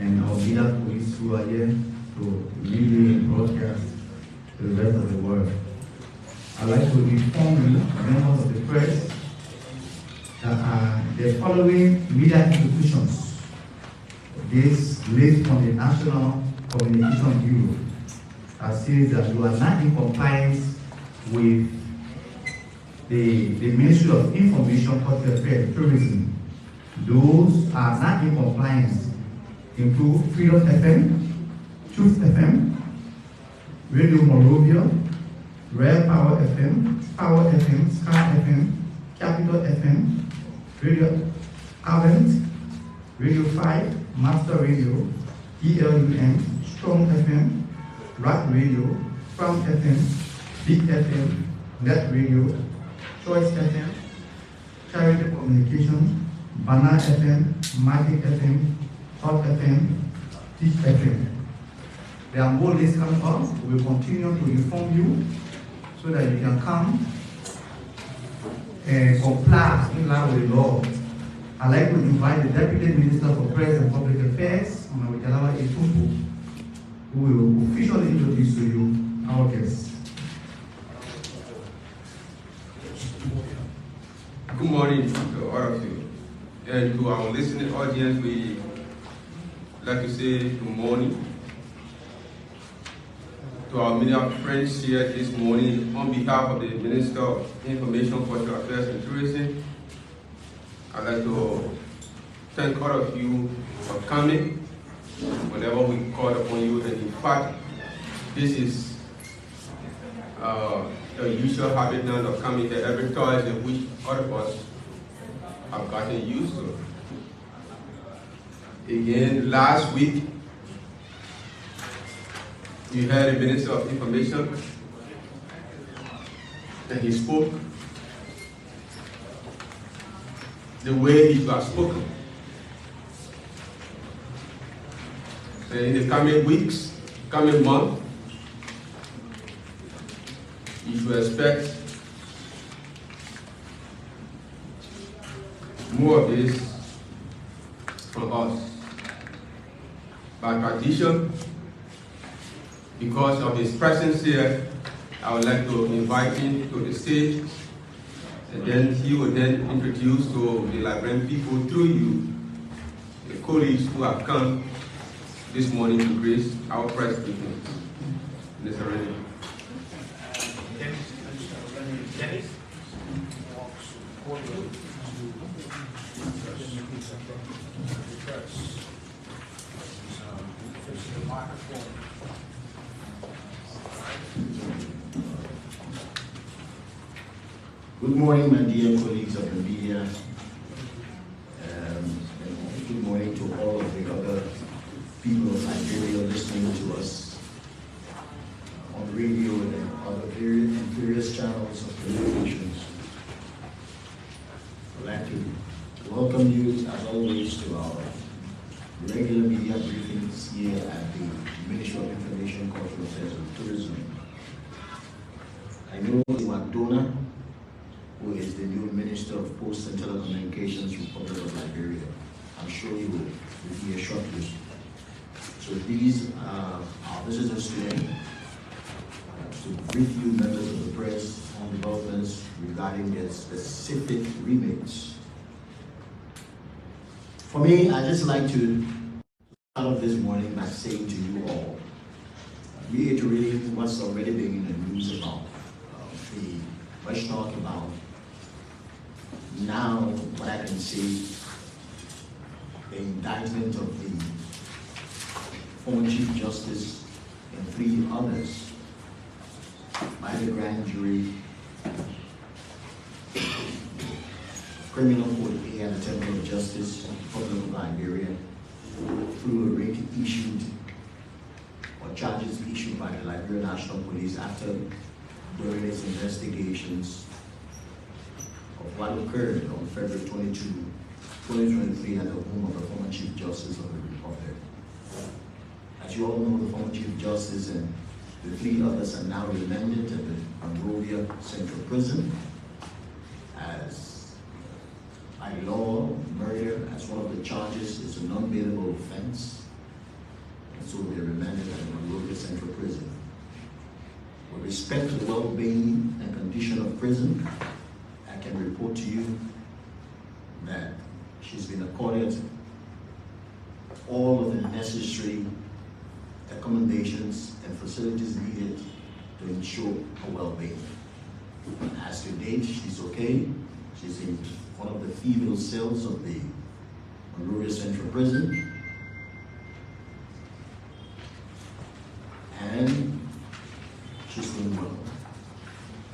and our media police who are here to relay and broadcast to the rest of the world. I'd like to inform you, members of the press, that the following media institutions, this list from the National Communication Bureau, says that you are not in compliance with the Ministry of Information, Culture Affairs, and Tourism. Those are not in compliance include Freedom FM, Truth FM, Radio Morovia, Rare Power FM, Power FM, Sky FM, Capital FM, Radio Avent, Radio 5, Master Radio, ELUM, Strong FM, Rock Radio, From FM, Big FM, Net Radio, Choice FM, Charity Communication, Banana FM, Magic FM, Hot FM, Teach FM. There are more lists coming up. We will continue to inform you so that you can come and comply in line with the law. I'd like to invite the Deputy Minister for Press and Public Affairs, Mawikalawa Etumbu, who will officially introduce to you our guests. Good morning to all of you. And to our listening audience, we like to say good morning. To our media friends here this morning, on behalf of the Minister of Information, Cultural Affairs and Tourism, I'd like to thank all of you for coming whenever we called upon you. And in fact, this is the usual habit now of coming here every Thursday, which all of us have gotten used to. Again, last week, you heard the Minister of Information, and he spoke the way he was spoken. And in the coming weeks, coming month, you should expect more of this from us. By tradition, because of his presence here, I would like to invite him to the stage, and then he will then introduce to the Liberian people through you, the colleagues who have come this morning to grace our press briefing. Mr. Rennie. Good morning, my dear colleagues of the media. Good morning to all of the other people of Liberia listening to us on radio and other various channels of communications. I'd like to welcome you, as always, to our regular media briefings here at the Ministry of Information, Cultural Affairs and Tourism. I know Madonna, who is the new Minister of Posts and Telecommunications, Republic of Liberia. I'm sure you will be here shortly. So these are our visitors today to brief you, members of the press, on developments regarding their specific remits. For me, I'd just like to start off this morning by saying to you all, reiterating what's already been in the news about the much talk about now what I can say, the indictment of the former Chief Justice and 3 others by the grand jury, Criminal Court A at the Temple of Justice, Republic of Liberia, through a writ issued or charges issued by the Liberia National Police after during its investigations of what occurred on February 22, 2023 at the home of the former Chief Justice of the Republic. As you all know, the former Chief Justice and the 3 others are now remanded at the Monrovia Central Prison as, by law, murder as one of the charges is a non-bailable offense. respect to the well-being and condition of prison, I can report to you that she's been accorded all of the necessary accommodations and facilities needed to ensure her well-being. As to date, she's okay. She's in one of the female cells of the Liberia Central Prison. And she's doing well.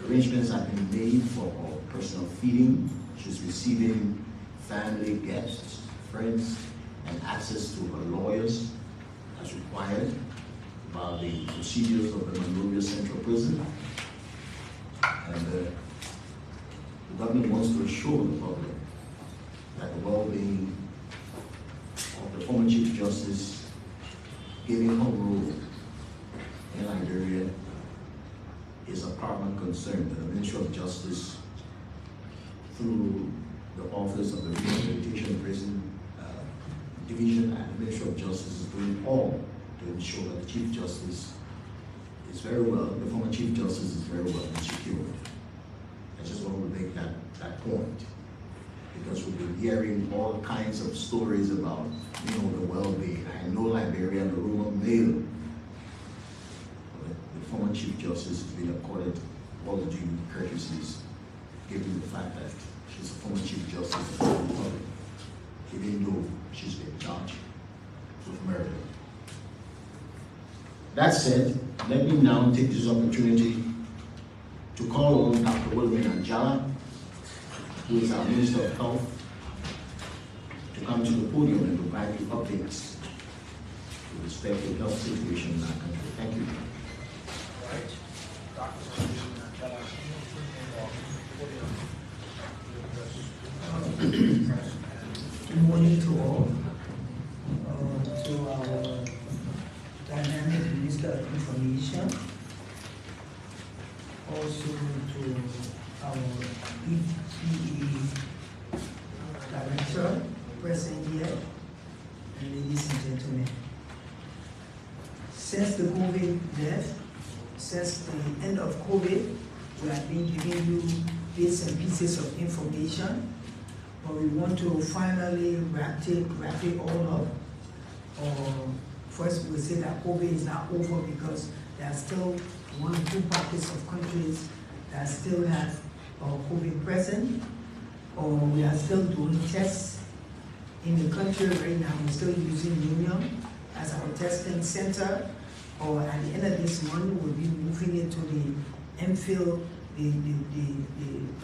Arrangements have been made for her personal feeding. She's receiving family, guests, friends, and access to her lawyers as required by the procedures of the Liberia Central Prison. And the government wants to assure the public that the well-being of the former Chief Justice, given her role in Liberia, is a paramount concern. The Ministry of Justice, through the Office of the Rehabilitation Prison Division and the Ministry of Justice, is doing all to ensure that the Chief Justice is very well, the former Chief Justice is very well and secured. I just want to make that point, because we've been hearing all kinds of stories about, the well-being. I know Liberia and the rural mail. The former Chief Justice has been accorded all the due courtesies, given the fact that she's a former Chief Justice of the Republic, even though she's been charged with murder. That said, let me now take this opportunity to call on Dr. William Anjala, who is our Minister of Health, to come to the podium and provide you updates with respect to the health situation in our country. Thank you. Good morning to all. To our dynamic Minister of Information, also to our EPE Director present here, and ladies and gentlemen. Since the COVID death, since the end of COVID, we have been giving you bits and pieces of information, but we want to finally wrap it all up. First, we say that COVID is not over because there are still 1 or 2 pockets of countries that still have COVID present, or we are still doing tests in the country right now. We're still using Union as our testing center, or at the end of this month, we'll be moving it to the MPhil, the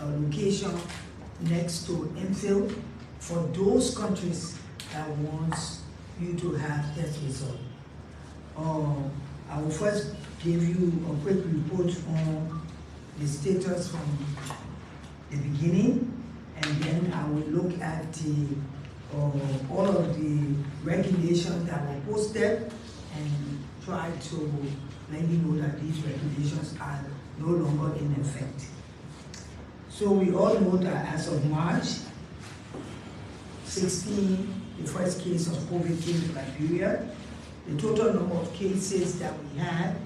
location next to MPhil for those countries that wants you to have test result. I will first give you a quick report on the status from the beginning, and then I will look at all of the regulations that were posted and try to let you know that these regulations are no longer in effect. So we all know that as of March 16, the first case of COVID came to Liberia. The total number of cases that we had,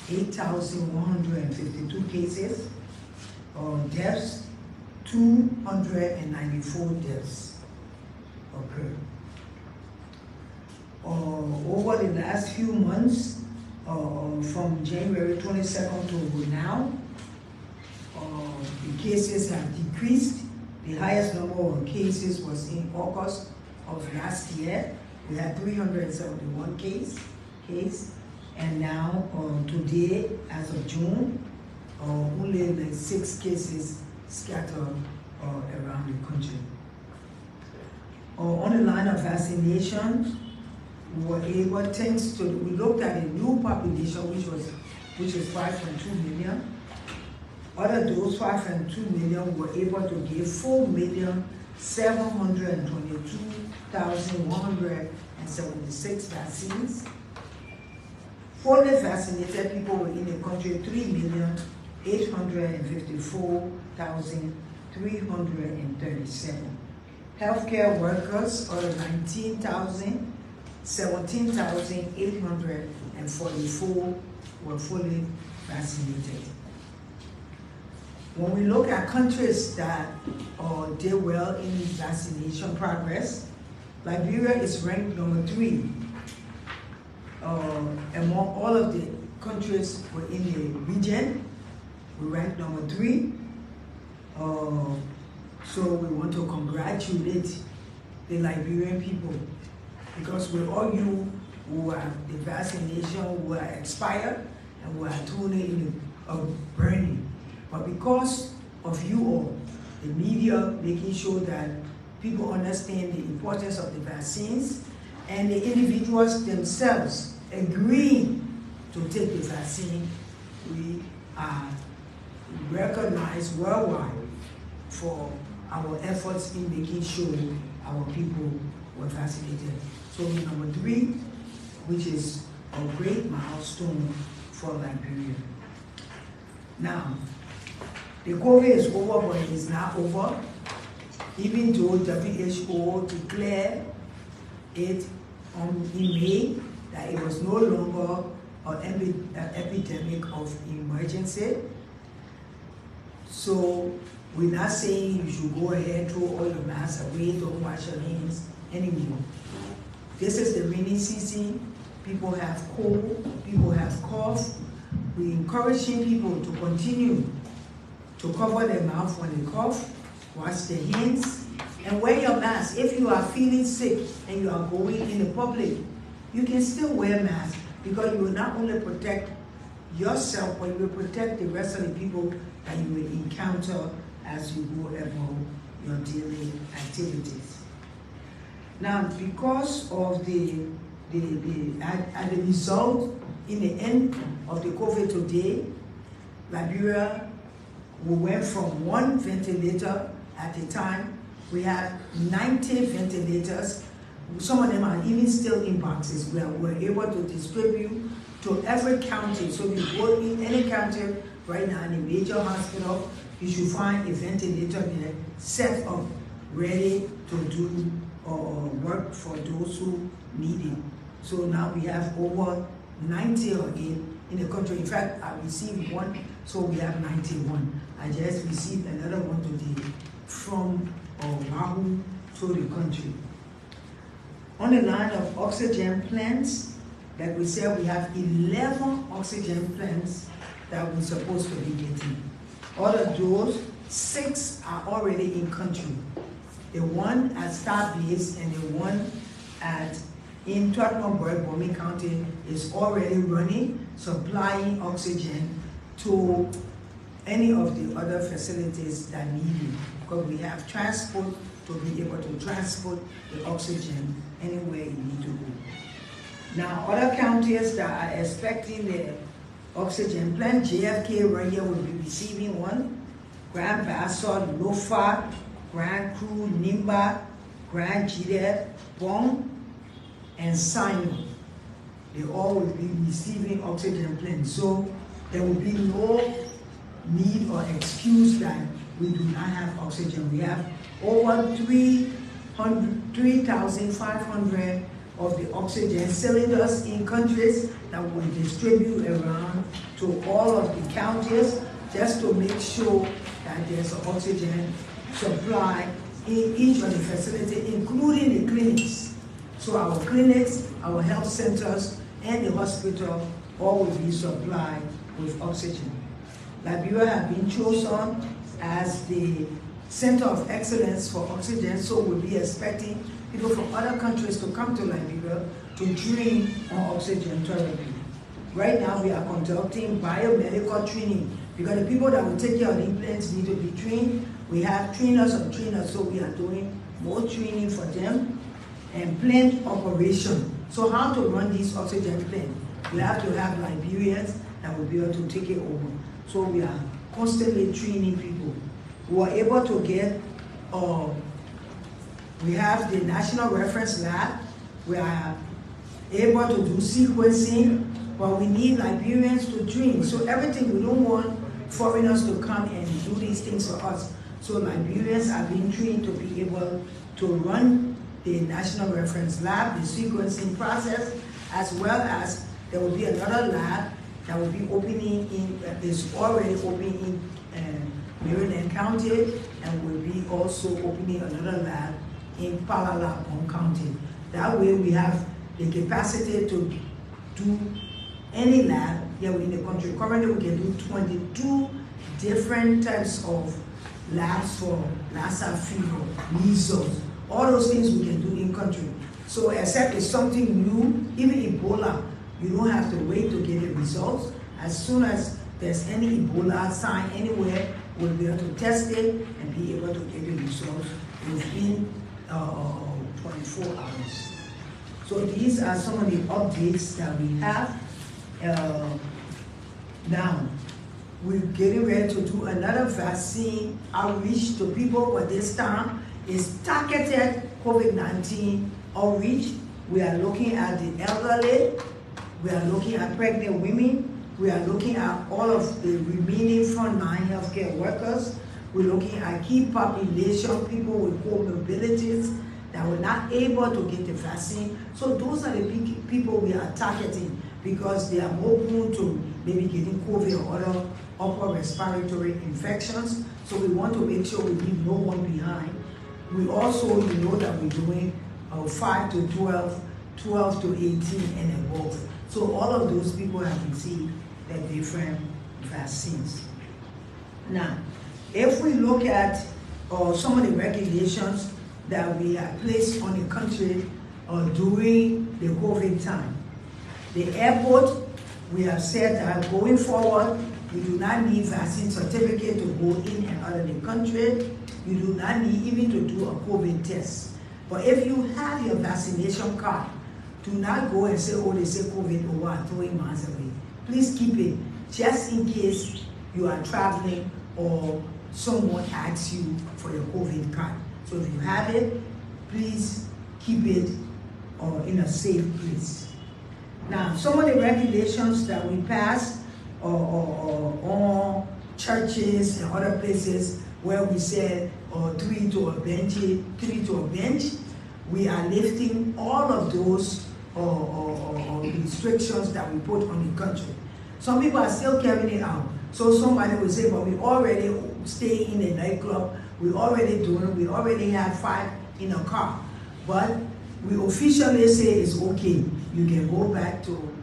8,152 cases. Deaths, 294 deaths occurred. Over the last few months, from January 22nd to now, the cases have decreased. The highest number of cases was in August of last year. We had 371 case, and now today, as of June, only like 6 cases scattered around the country. On the line of vaccination, we were able, thanks to, we looked at a new population which is 5.2 million. Out of those 5.2 million, we were able to give 4,722,176 vaccines. Fully vaccinated people were in the country 3,854,337. Healthcare workers are 19,000, 17,844 were fully vaccinated. when we look at countries that did well in vaccination progress, Liberia is ranked number 3 among all of the countries within the region. We ranked number 3. So we want to congratulate the Liberian people, because with all you who have the vaccination who are expired and who are tuning in burning, but because of you all, the media making sure that people understand the importance of the vaccines, and the individuals themselves agreeing to take the vaccine, we are recognized worldwide for our efforts in making sure our people were vaccinated. So number 3, which is a great milestone for Liberia. Now, the COVID is over, but it is not over. Even though WHO declared it in May that it was no longer an epidemic of emergency. So we're not saying you should go ahead, throw all your masks away, don't wash your hands anymore. This is the rainy season. People have cold, people have cough. We're encouraging people to continue to cover their mouth when they cough, wash their hands, and wear your mask. If you are feeling sick and you are going in the public, you can still wear mask, because you will not only protect yourself, but you will protect the rest of the people that you will encounter as you go about your daily activities. Now, because of the result in the end of the COVID today, Liberia, we went from 1 ventilator at a time. We have 90 ventilators. Some of them are even still in boxes. We're able to distribute to every county. So if you go in any county right now in a major hospital, you should find a ventilator there set up, ready to do work for those who need it. So now we have over 90 or 8 in the country. In fact, I received 1, so we have 91. I just received another one today from Wahoo to the country. On the line of oxygen plants, like we said, we have 11 oxygen plants that we're supposed to be getting. Out of those, 6 are already in country. The one at Starbase and the one in Tottenham-Burke, Bombay County is already running, supplying oxygen to any of the other facilities that need it, because we have transport to be able to transport the oxygen anywhere you need to go. Now, other counties that are expecting the oxygen plant, JFK right here will be receiving one, Grand Bassa, Lofa, Grand Cru, Nimba, Grand Jide, Bong, and Sino. They all will be receiving oxygen plants. So there will be no need or excuse that we do not have oxygen. We have over 3,500 of the oxygen cylinders in countries that will distribute around to all of the counties, just to make sure that there's an oxygen supply in each of the facilities, including the clinics. So our clinics, our health centers, and the hospital all will be supplied with oxygen. Liberia has been chosen as the Center of Excellence for Oxygen, so we'll be expecting people from other countries to come to Liberia to train on oxygen therapy. Right now, we are conducting biomedical training, because the people that will take care of the implants need to be trained. We have trainers of trainers, so we are doing more training for them, and plant operation. So how to run these oxygen plants? We have to have Liberians that will be able to take it over. So we are constantly training people. We are able to get, we have the National Reference Lab. We are able to do sequencing, but we need Liberians to train. So everything, we don't want foreigners to come and do these things for us. So Liberians are being trained to be able to run the National Reference Lab, the sequencing process, as well as there will be another lab that will be opening in, is already opening in Maryland County, and we'll be also opening another lab in Palala County. That way we have the capacity to do any lab here within the country. Currently we can do 22 different types of labs for Lassa fever, measles, all those things we can do in country. So except it's something new, even Ebola, you don't have to wait to get the results. As soon as there's any Ebola sign anywhere, we'll be able to test it and be able to get the results within 24 hours. So these are some of the updates that we have. Now, we're getting ready to do another vaccine outreach to people, but this time is targeted COVID-19 outreach. We are looking at the elderly, we are looking at pregnant women, we are looking at all of the remaining frontline healthcare workers. We're looking at key population, people with comorbidities that were not able to get the vaccine. So those are the people we are targeting because they are more prone to maybe getting COVID or other upper respiratory infections. So we want to make sure we leave no one behind. We also, you know that we're doing 5 to 12, 12 to 18 and above. So all of those people have received the different vaccines. Now, if we look at some of the regulations that we have placed on the country during the COVID time, the airport, we have said that going forward, you do not need vaccine certificate to go in and out of the country. You do not need even to do a COVID test. But if you have your vaccination card, do not go and say, oh, they say COVID over 3 months away. Please keep it just in case you are traveling or someone asks you for your COVID card. So if you have it, please keep it in a safe place. Now, some of the regulations that we passed on churches and other places where we said 3 to a bench, we are lifting all of those restrictions that we put on the country. Some people are still carrying it out. So somebody will say, but we already stay in a nightclub, we already have 5 in a car. But we officially say it's okay. You can go back to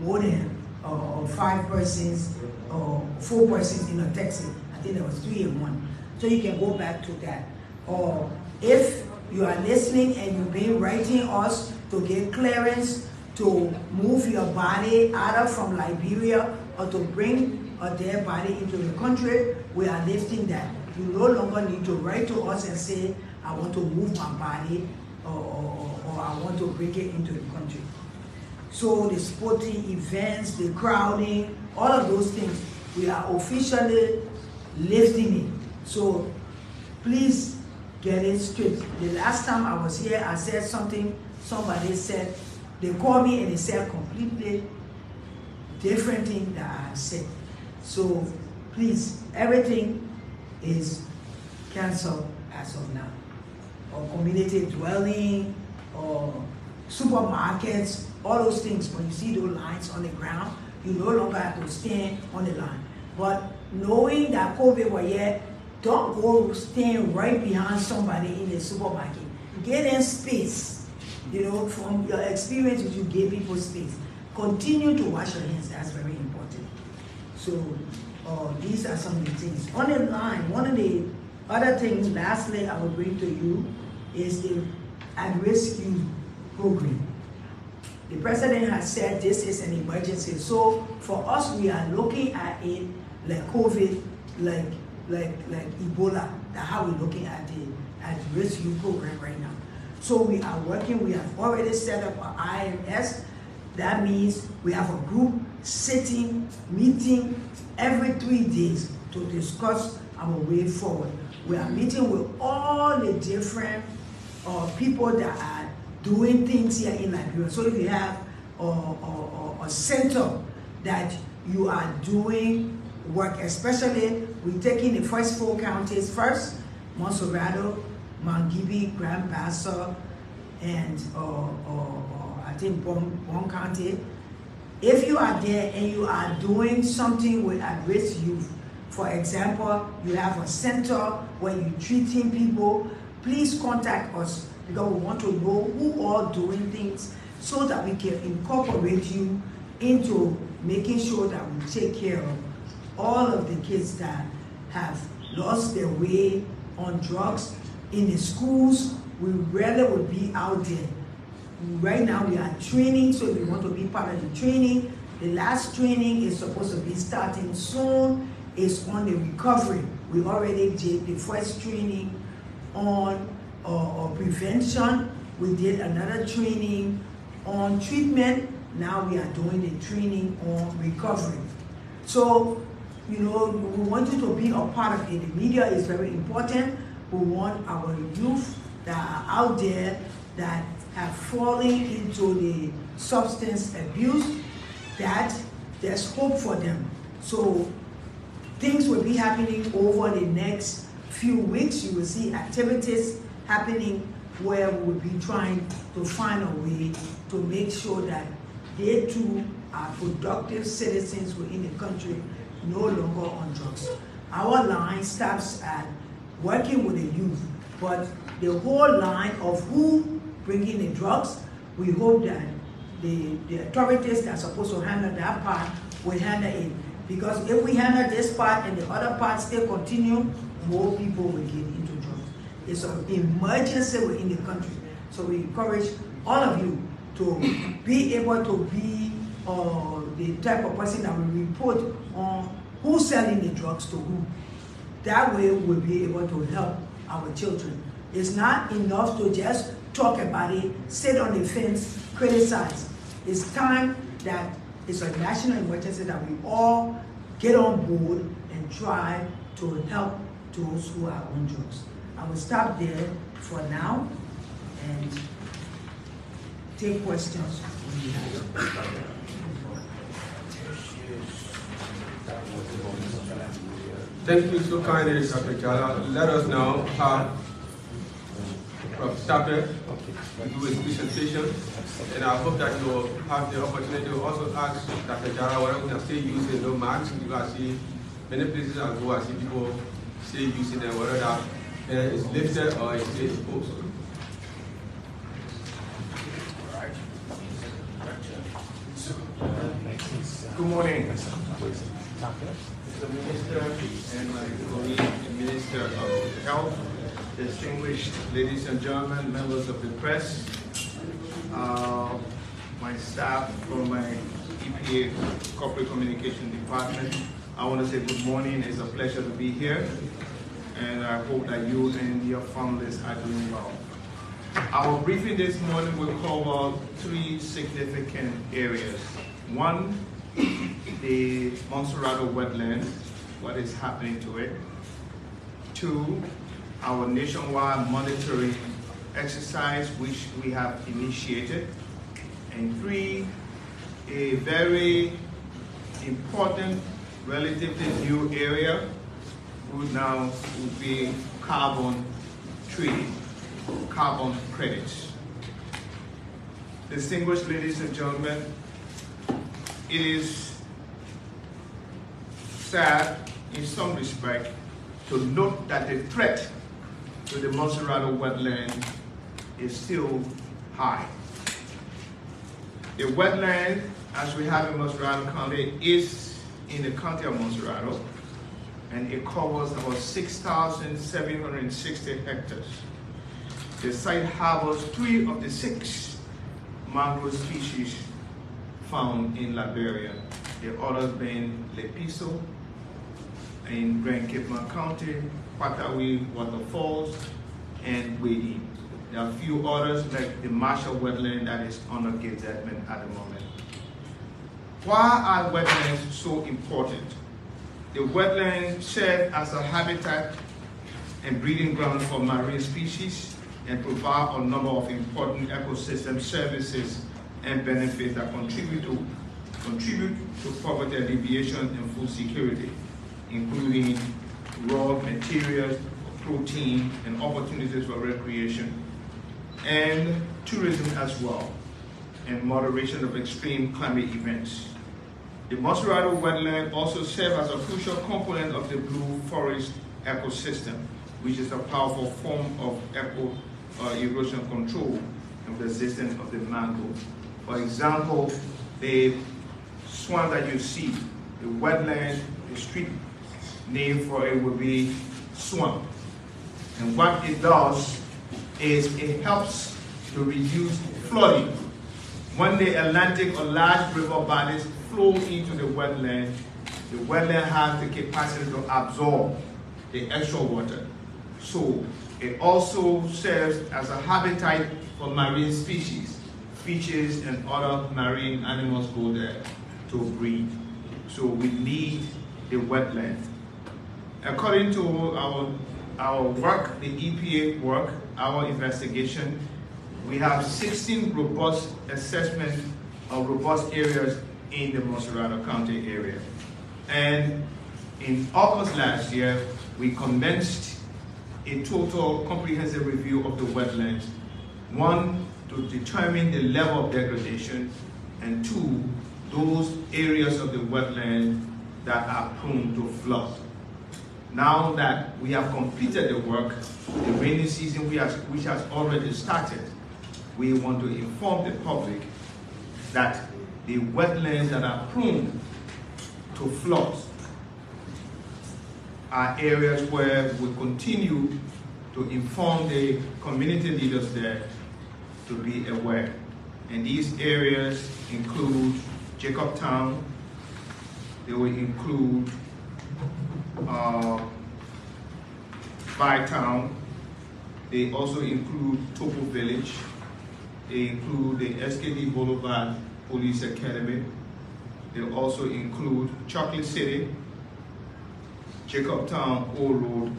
more than 5 persons or 4 persons in a taxi. I think there was 3 in 1. So you can go back to that. Or if you are listening and you've been writing us to get clearance to move your body either from Liberia or to bring their body into the country, we are lifting that. You no longer need to write to us and say, I want to move my body or I want to bring it into the country. So the sporting events, the crowding, all of those things, we are officially lifting it. So please get it straight. The last time I was here, I said something, somebody said, they called me and they said completely different thing that I said. So please, everything is canceled as of now. Or community dwelling, or supermarkets, all those things. When you see those lines on the ground, you no longer have to stand on the line. But knowing that COVID was here, don't go stand right behind somebody in the supermarket. Get in space. You know, from your experience, you give people space. Continue to wash your hands. That's very important. So these are some of the things. On the line, one of the other things, lastly, I will bring to you is the at-risk youth program. The president has said this is an emergency. So for us, we are looking at it like COVID, like Ebola. That's how we're looking at the at-risk youth program right now. So we are working, we have already set up an IMS. That means we have a group sitting, meeting every 3 days to discuss our way forward. We are meeting with all the different people that are doing things here in Liberia. So if you have a center that you are doing work, especially we're taking the first 4 counties first, Monserrado, Mount Gibby, Grand Bassa, and I think Bon County. If you are there and you are doing something with at-risk youth, For example, you have a center where you're treating people, please contact us because we want to know who are doing things so that we can incorporate you into making sure that we take care of all of the kids that have lost their way on drugs. In the schools, we rarely will be out there. Right now we are training, so we want to be part of the training. The last training is supposed to be starting soon. It's on the recovery. We already did the first training on prevention. We did another training on treatment. Now we are doing the training on recovery. So, you know, we want you to be a part of it. The media is very important. We want our youth that are out there that have fallen into the substance abuse, that there's hope for them. So things will be happening over the next few weeks. You will see activities happening where we will be trying to find a way to make sure that they too are productive citizens within the country, no longer on drugs. Our line stops at working with the youth, but the whole line of who bringing the drugs, we hope that the authorities that are supposed to handle that part will handle it. Because if we handle this part and the other part still continue, more people will get into drugs. It's an emergency within the country. So we encourage all of you to be able to be the type of person that will report on who's selling the drugs to who. That way we'll be able to help our children. It's not enough to just talk about it, sit on the fence, criticize. It's time that it's a national emergency that we all get on board and try to help those who are on drugs. I will stop there for now and take questions when you have. Thank you so kindly, Dr. Chala. Let us now have Prof. Stappe do his presentation, and I hope that you will have the opportunity to also ask Dr. Chala whether we can still use no mask. You can see many places I go, I see people still using them, whether that is lifted or is still exposed. Good morning, Mr. Minister and my colleague, the Minister of Health, distinguished ladies and gentlemen, members of the press, my staff from my EPA Corporate Communication Department. I want to say good morning. It's a pleasure to be here, and I hope that you and your families are doing well. Our briefing this morning will cover three significant areas. One, the Monserrado wetland, what is happening to it. Two, our nationwide monitoring exercise, which we have initiated. And three, a very important, relatively new area would be carbon trading, carbon credits. Distinguished ladies and gentlemen, it is sad in some respect to note that the threat to the Monserrado wetland is still high. The wetland, as we have in Monserrado County, is in the county of Monserrado, and it covers about 6,760 hectares. The site harbors 3 of the 6 mangrove species found in Liberia, the others being Lepiso in Grand Cape May County, Patawi Waterfalls, and Wading. There are a few others like the Marshall wetland that is under gazettement at the moment. Why are wetlands so important? The wetlands serve as a habitat and breeding ground for marine species and provide a number of important ecosystem services and benefits that contribute to poverty alleviation and food security, including raw materials, protein, and opportunities for recreation, and tourism as well, and moderation of extreme climate events. The Moserado wetland also serves as a crucial component of the blue forest ecosystem, which is a powerful form of erosion control and resistance of the mangrove. For example, the swamp that you see, the wetland, the street name for it would be swamp. And what it does is it helps to reduce flooding. When the Atlantic or large river bodies flow into the wetland has the capacity to absorb the extra water. So it also serves as a habitat for marine species. Fishes and other marine animals go there to breed. So we need the wetland. According to our work, the EPA work, our investigation, we have 16 robust assessment of robust areas in the Moserado County area. And in August last year, we commenced a total comprehensive review of the wetlands. One, to determine the level of degradation, and two, those areas of the wetland that are prone to flood. Now that we have completed the work, the rainy season which has already started, we want to inform the public that the wetlands that are prone to floods are areas where we continue to inform the community leaders there to be aware. And these areas include Jacobtown, they will include Bytown, they also include Topo Village, they include the SKD Boulevard Police Academy, they also include Chocolate City, Jacobtown, Old Road,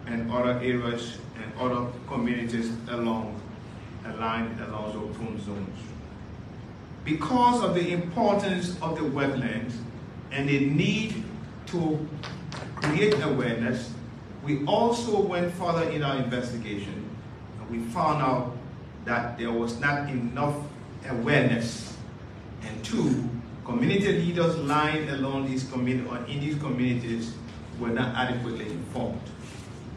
and other areas and other communities aligned along those prone zones. Because of the importance of the wetlands and the need to create awareness, we also went further in our investigation, and we found out that there was not enough awareness, and two, community leaders lying along these communities or in these communities were not adequately informed.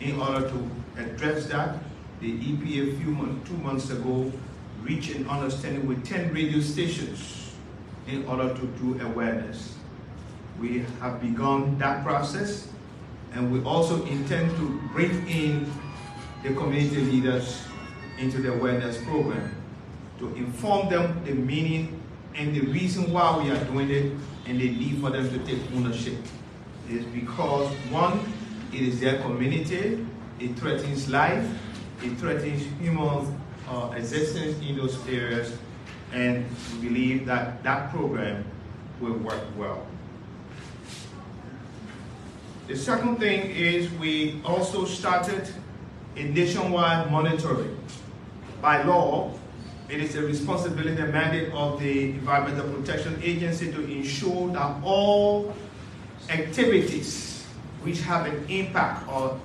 In order to address that, the EPA 2 months ago reached an understanding with 10 radio stations in order to do awareness. We have begun that process, and we also intend to bring in the community leaders into the awareness program to inform them the meaning and the reason why we are doing it and the need for them to take ownership. It is because, one, it is their community, it threatens life, it threatens human existence in those areas, and we believe that that program will work well. The second thing is we also started a nationwide monitoring. By law, it is a responsibility and mandate of the Environmental Protection Agency to ensure that all activities which have an impact or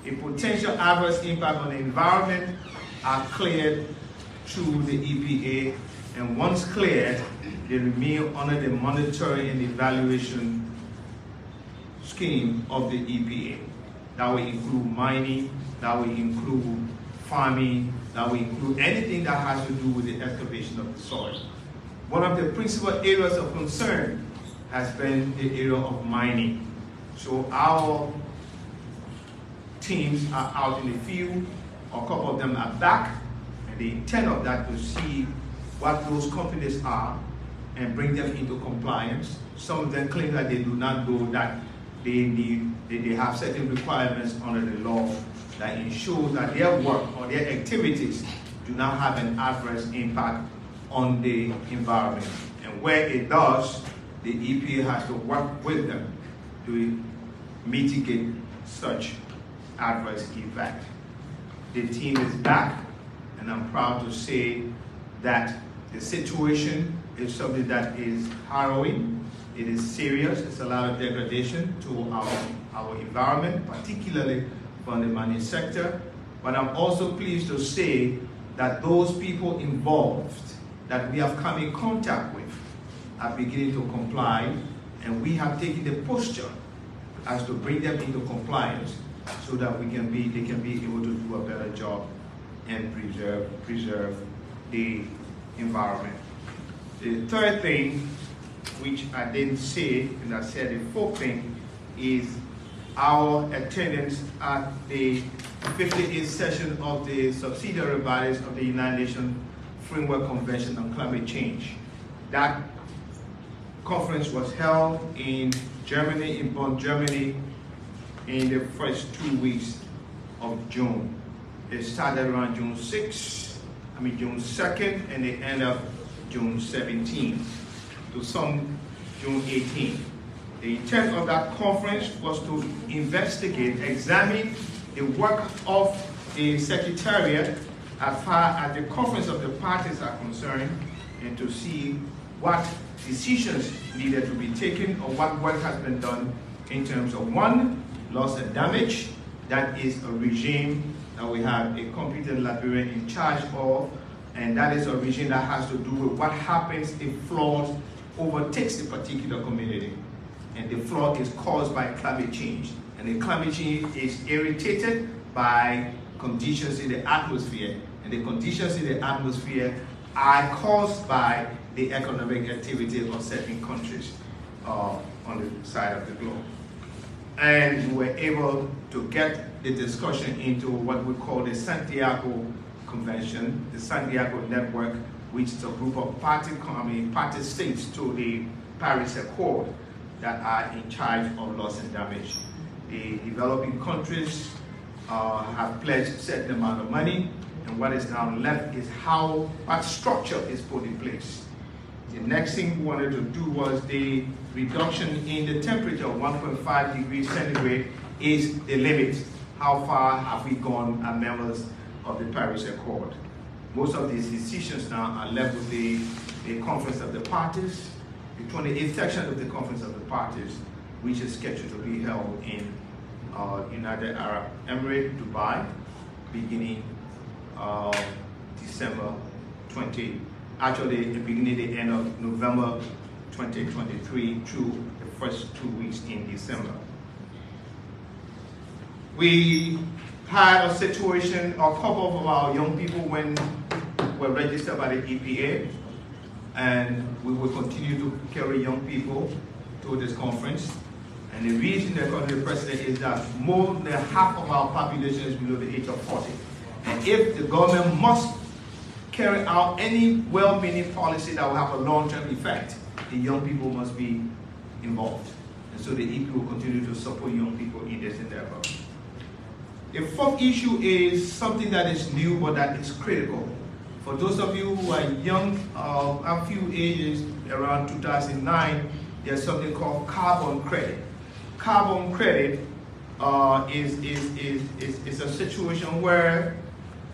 a potential adverse impact on the environment are cleared through the EPA, and once cleared, they remain under the monitoring and evaluation scheme of the EPA. That will include mining, that will include farming, that will include anything that has to do with the excavation of the soil. One of the principal areas of concern has been the area of mining. So our teams are out in the field, a couple of them are back, and the intent of that to see what those companies are and bring them into compliance. Some of them claim that they do not know that they have certain requirements under the law that ensure that their work or their activities do not have an adverse impact on the environment. And where it does, the EPA has to work with them to mitigate such adverse effect. The team is back, and I'm proud to say that the situation is something that is harrowing. It is serious. It's a lot of degradation to our environment, particularly from the mining sector. But I'm also pleased to say that those people involved that we have come in contact with are beginning to comply, and we have taken the posture as to bring them into compliance so that they can be able to do a better job and preserve the environment. The third thing, which I didn't say, and I said the fourth thing, is our attendance at the 58th session of the subsidiary bodies of the United Nations Framework Convention on Climate Change. That conference was held in Germany, in Bonn, Germany, in the first 2 weeks of June. It started around June 2nd, and it ended up June 17th to some June 18th. The intent of that conference was to investigate, examine the work of the Secretariat as far as the conference of the parties are concerned, and to see what decisions needed to be taken or what work has been done in terms of, one, loss and damage. That is a regime that we have a competent Liberian in charge of, and that is a regime that has to do with what happens if flood overtakes a particular community. And the flood is caused by climate change. And the climate change is irritated by conditions in the atmosphere. And the conditions in the atmosphere are caused by the economic activity of certain countries on the side of the globe. And we were able to get the discussion into what we call the Santiago Convention, the Santiago Network, which is a group of party states to the Paris Accord that are in charge of loss and damage. The developing countries have pledged a certain amount of money, and what is now left is what structure is put in place. The next thing we wanted to do was the reduction in the temperature of 1.5 degrees centigrade is the limit. How far have we gone as members of the Paris Accord? Most of these decisions now are left with the Conference of the Parties, the 28th section of the Conference of the Parties, which is scheduled to be held in United Arab Emirates, Dubai, beginning December 20. Actually, beginning the end of November 2023 through the first 2 weeks in December. We had a situation, a couple of our young people when were registered by the EPA, and we will continue to carry young people to this conference. And the reason they're going to the president is that more than half of our population is below the age of 40. And if the government must carry out any well-meaning policy that will have a long-term effect, the young people must be involved. And so the EP will continue to support young people in this endeavor. The fourth issue is something that is new but that is critical. For those of you who are young, a few ages, around 2009, there's something called carbon credit. Carbon credit is a situation where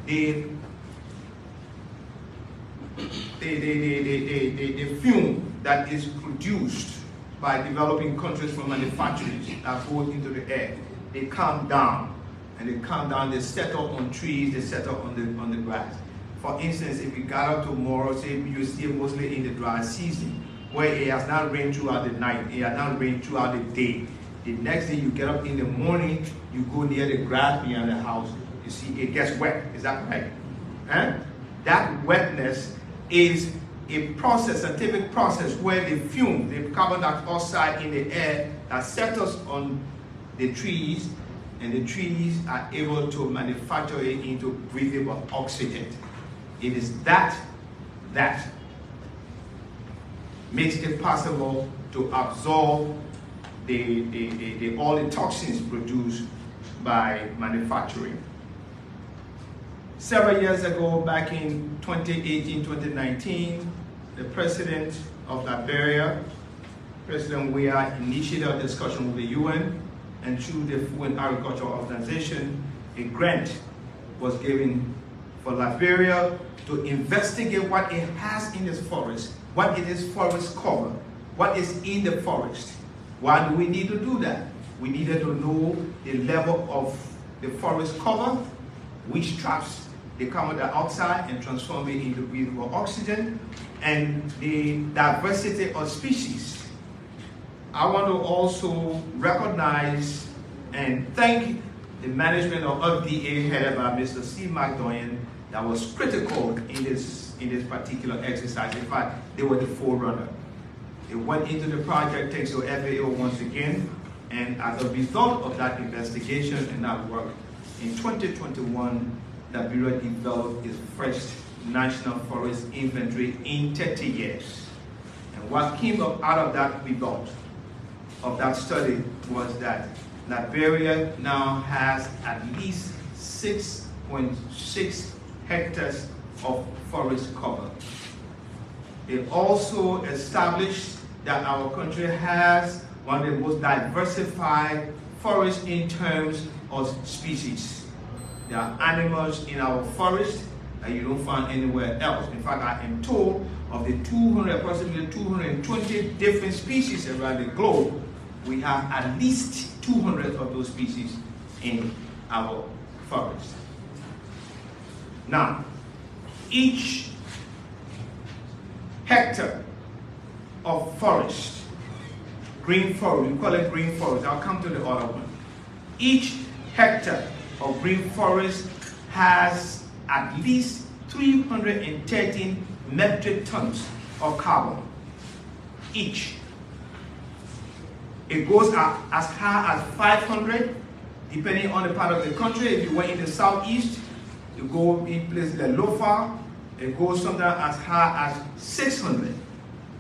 the fume that is produced by developing countries from manufacturers that go into the air, they calm down. And they calm down, they settle on trees, they settle on the grass. For instance, if you gather tomorrow, say you see it mostly in the dry season, where it has not rained throughout the night, it has not rained throughout the day. The next day you get up in the morning, you go near the grass behind the house, you see it gets wet. Is that right? That wetness is a process, a scientific process, where the fume, the carbon dioxide in the air that settles on the trees, and the trees are able to manufacture it into breathable oxygen. It is that makes it possible to absorb all the toxins produced by manufacturing. Several years ago, back in 2018, 2019, the president of Liberia, President Weah, initiated a discussion with the UN, and through the Food and Agriculture Organization, a grant was given for Liberia to investigate what it has in its forest, what it is forest cover, what is in the forest. Why do we need to do that? We needed to know the level of the forest cover, which traps the carbon dioxide and transform it into breathable oxygen, and the diversity of species. I want to also recognize and thank the management of FDA headed by Mr. Steve McDoyan that was critical in this particular exercise. In fact, they were the forerunner. They went into the project thanks to FAO once again, and as a result of that investigation and that work, in 2021, Liberia developed its first national forest inventory in 30 years. And what came up out of that result of that study was that Liberia now has at least 6.6 hectares of forest cover. It also established that our country has one of the most diversified forests in terms of species. There are animals in our forest that you don't find anywhere else. In fact, I am told of the approximately 220 different species around the globe, we have at least 200 of those species in our forest. Now, each hectare of forest, green forest, we call it green forest, I'll come to the other one. Each hectare of green forest has at least 313 metric tons of carbon each. It goes as high as 500, depending on the part of the country. If you went in the southeast, you go in places like Lofa, it goes sometimes as high as 600,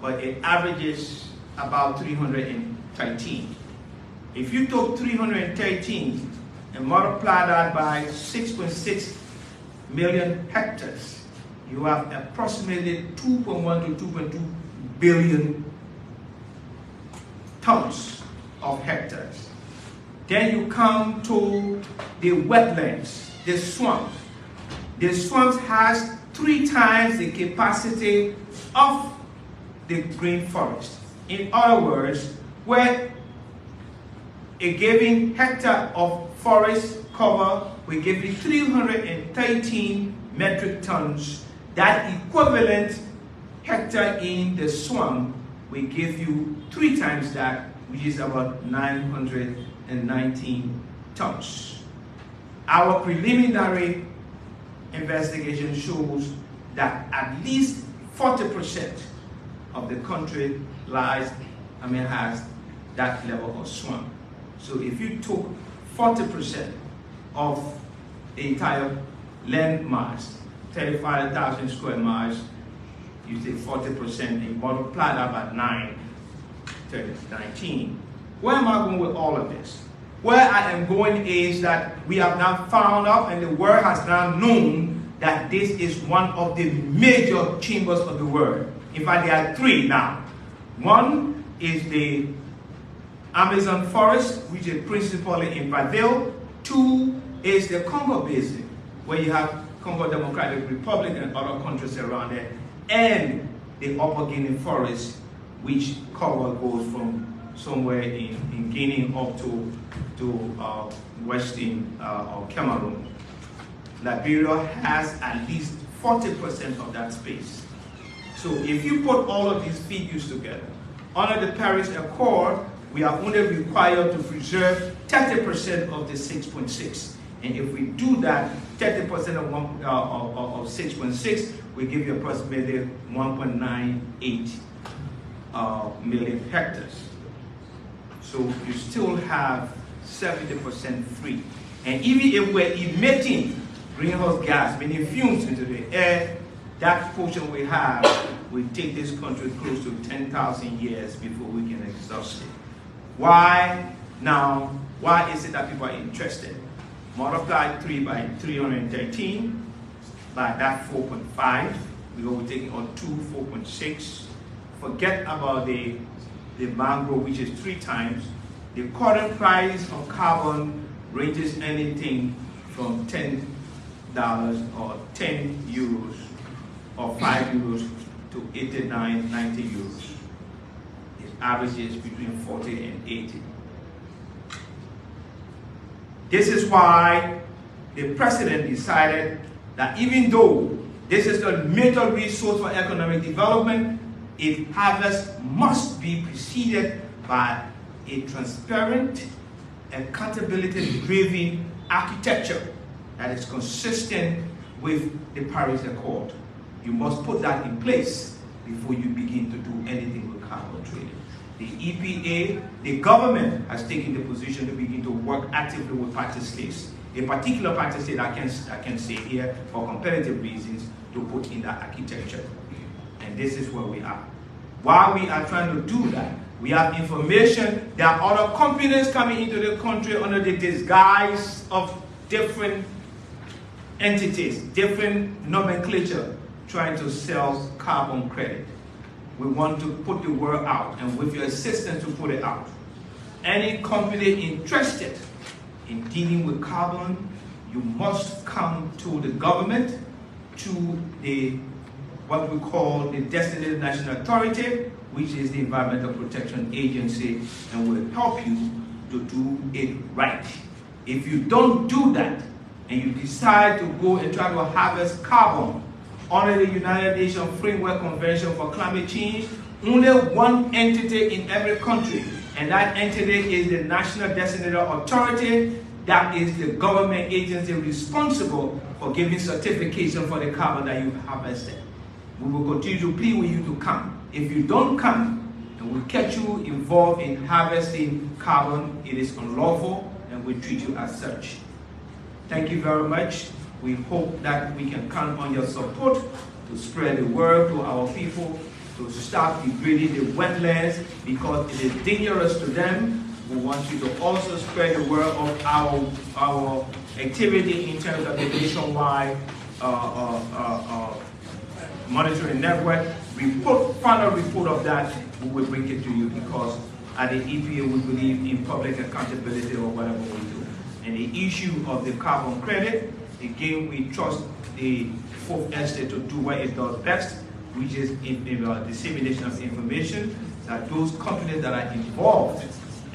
but it averages about 313. If you took 313 and multiply that by 6.6 million hectares, you have approximately 2.1 to 2.2 billion tons of hectares. Then you come to the wetlands, the swamps. The swamps has 3 times the capacity of the green forest. In other words, where a given hectare of forest cover will give you 313 metric tons. That equivalent hectare in the swamp will give you 3 times that, which is about 919 tons. Our preliminary investigation shows that at least 40% of the country has that level of swamp. So if you took 40% of the entire land mass, 35,000 square miles, you take 40% and multiply that by 19. Where am I going with all of this? Where I am going is that we have now found out, and the world has now known, that this is one of the major chambers of the world. In fact, there are 3 now. One is the Amazon forest, which is principally in Brazil. 2 is the Congo Basin, where you have Congo Democratic Republic and other countries around there, and the Upper Guinea forest, which cover goes from somewhere in Guinea up to western Cameroon. Liberia has at least 40% of that space. So if you put all of these figures together, under the Paris Accord, we are only required to preserve 30% of the 6.6. And if we do that, 30% of 6.6 will give you approximately 1.98 million hectares. So you still have 70% free. And even if we're emitting greenhouse gas, meaning fumes into the air, that portion we have will take this country close to 10,000 years before we can exhaust it. Why now? Why is it that people are interested? Multiply 3 by 313 by that 4.5. We will be taking on 2, 4.6. Forget about the mangrove, which is 3 times. The current price of carbon ranges anything from $10 or 10 euros or 5 euros to 89, 90 euros. It averages between 40 and 80. This is why the president decided that even though this is the major resource for economic development, its harvest must be preceded by a transparent, accountability-driven architecture that is consistent with the Paris Accord. You must put that in place before you begin to do anything with carbon trading. The EPA, the government has taken the position to begin to work actively with party states. A particular party state I can say here for competitive reasons to put in that architecture. And this is where we are. While we are trying to do that, we have information. There are other companies coming into the country under the disguise of different entities, different nomenclature, trying to sell carbon credit. We want to put the word out, and with your assistance to put it out. Any company interested in dealing with carbon, you must come to the government, to the what we call the Designated National Authority, which is the Environmental Protection Agency, and will help you to do it right. If you don't do that, and you decide to go and try to harvest carbon under the United Nations Framework Convention for Climate Change, only one entity in every country, and that entity is the National Designated Authority. That is the government agency responsible for giving certification for the carbon that you harvested. We will continue to plead with you to come. If you don't come, and we catch you involved in harvesting carbon, it is unlawful, and we treat you as such. Thank you very much. We hope that we can count on your support to spread the word to our people, to stop degrading the wetlands because it is dangerous to them. We want you to also spread the word of our activity in terms of the nationwide monitoring network. Final report of that, we will bring it to you because at the EPA we believe in public accountability or whatever we do. And the issue of the carbon credit, again, we trust the fourth estate to do what it does best, which is in dissemination of information, that those companies that are involved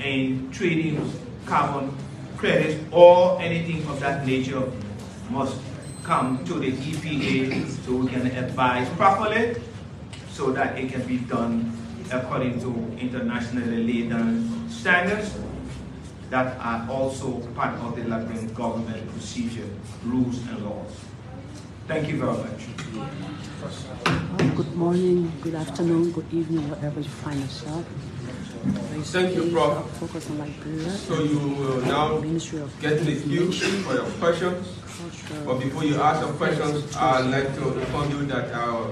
in trading carbon credits or anything of that nature must come to the EPA so we can advise properly so that it can be done according to internationally laid down standards that are also part of the Liberian government procedure, rules and laws. Thank you very much. Good morning, good afternoon, good evening, wherever you find yourself. Thank you, Prof. Focus on Liberia. So you will now get in the queue for your questions. But before you ask your questions, I'd like to inform you that our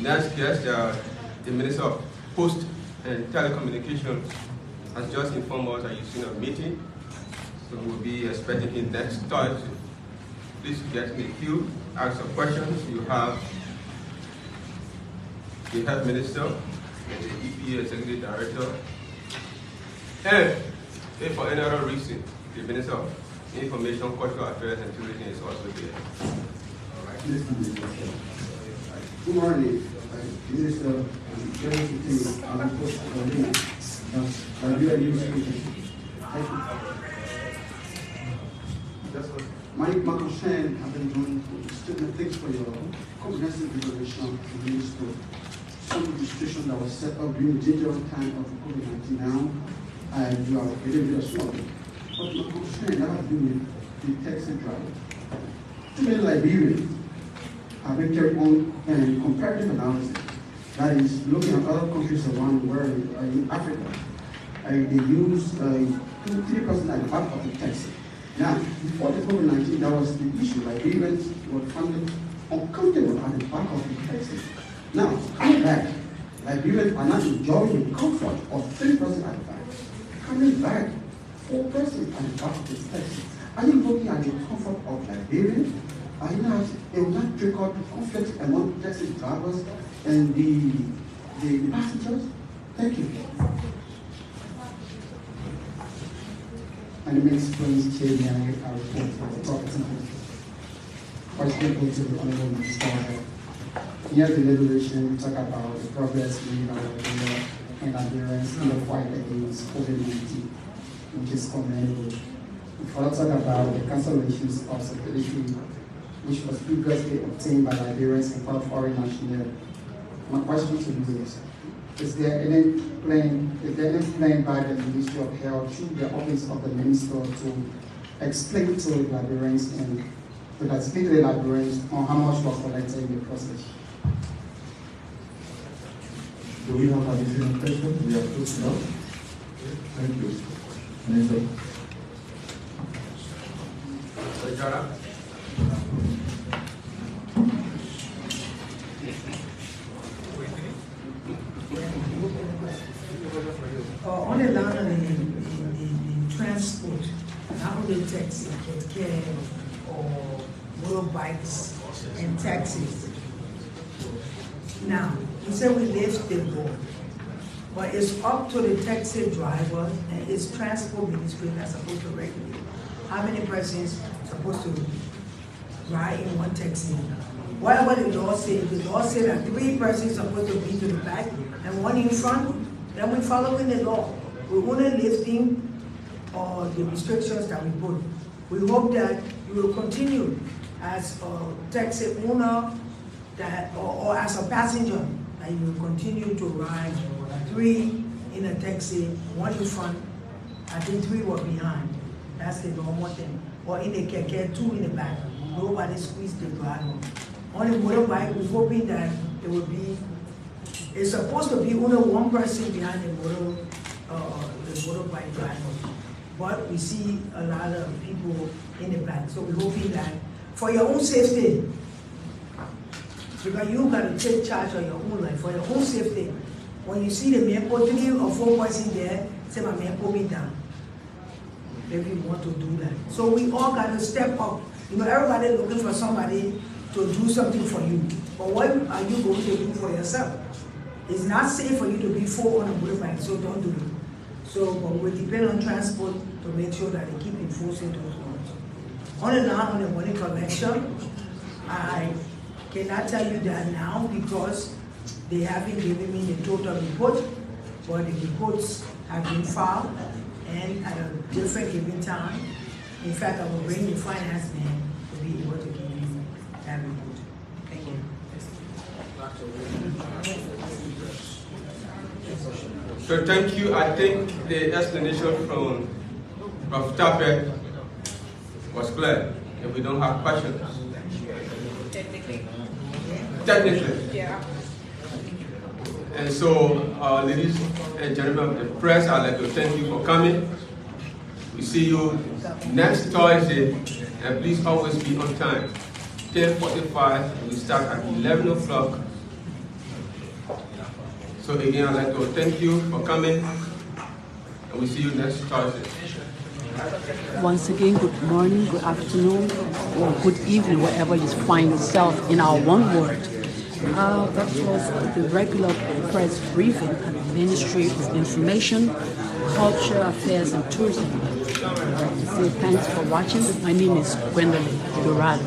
next guest, the Minister of Post and Telecommunications, has just informed us that he's in a meeting. So we'll be expecting him next Thursday. Please get in the queue, ask your questions. You have the Health Minister, the EPA Executive Director, and if for any other reason, the Minister of Information, Cultural Affairs and Tourism is also there. All right. Good morning, Minister. My concern have been doing student things for your comprehensive evaluation of the minister. Some institution that was set up during the dangerous time of COVID-19 now, and you are a little bit small. But my concern that has been with the taxi driver. Too many Liberians have been carrying on comparative analysis. That is looking at other countries around the world, in Africa. They use 2-3% at the back of the taxi. Now, before the COVID-19, that was the issue. Liberians were finding uncomfortable at the back of the taxi. Now, coming back, Liberians are not enjoying the comfort of 3% at the back. Coming back, 4% at the back of the taxi. Are you looking at the comfort of Liberians? Are you not, it will not break out the conflict among taxi drivers and the passengers? Thank you. My name is Prince Chairman. I report for the property. First, grateful to the Honorable Minister. In your deliberation, we talk about the progress made by Liberia and Liberians in the fight against COVID-19, which is commendable. We further talk about the cancellations of stability which was previously obtained by Liberians and foreign nationals. My question to you is there any plan by the Ministry of Health through the Office of the Minister to explain to the Liberians and to explain to the Liberians on how much was collected in the process? Do we have additional questions? We are close now. Thank you. Minister. On the line in transport, not only taxi, cab, or motorbikes and taxis. Now, you said we lift the board, but it's up to the taxi driver and it's transport ministry that's supposed to regulate how many persons supposed to ride in one taxi. Whatever the law says, the law says that 3 persons supposed to be to the back and 1 in front, then we're following the law. We're only lifting the restrictions that we put. We hope that you will continue as a taxi owner or as a passenger, that you will continue to ride 3 in a taxi, 1 in front, I think 3 were behind. That's the normal thing. Or in the keke, 2 in the back. Nobody squeezed the driver. On the motorbike, we're hoping that it will be, it's supposed to be only 1 person behind the motorbike driver. But we see a lot of people in the back. So we're hoping that for your own safety, because you got to take charge of your own life, for your own safety. When you see the man put 3 or 4 persons there, say my man put me down. If you want to do that. So we all got to step up. You know, everybody looking for somebody to do something for you. But what are you going to do for yourself? It's not safe for you to be 4 on a motorbike, so don't do it. So, but we depend on transport to make sure that they keep enforcing those laws. On the money collection, I cannot tell you that now because they haven't given me the total report, but the reports have been filed and at a different given time. In fact, I will bring the finance man to be able to give you that report. Thank you. So thank you. I think the explanation from Prof. Tape was clear. If we don't have questions. Technically. Yeah. And so, ladies and gentlemen of the press, I'd like to thank you for coming. We see you next Thursday, and please always be on time. 10:45, we start at 11 o'clock. So again, I'd like to thank you for coming, and we see you next Thursday. Once again, good morning, good afternoon, or good evening, wherever you find yourself in our one word. That was the regular press briefing at the Ministry of Information, Culture, Affairs and Tourism. I'd like to say thanks for watching. My name is Gwendolyn Dorado.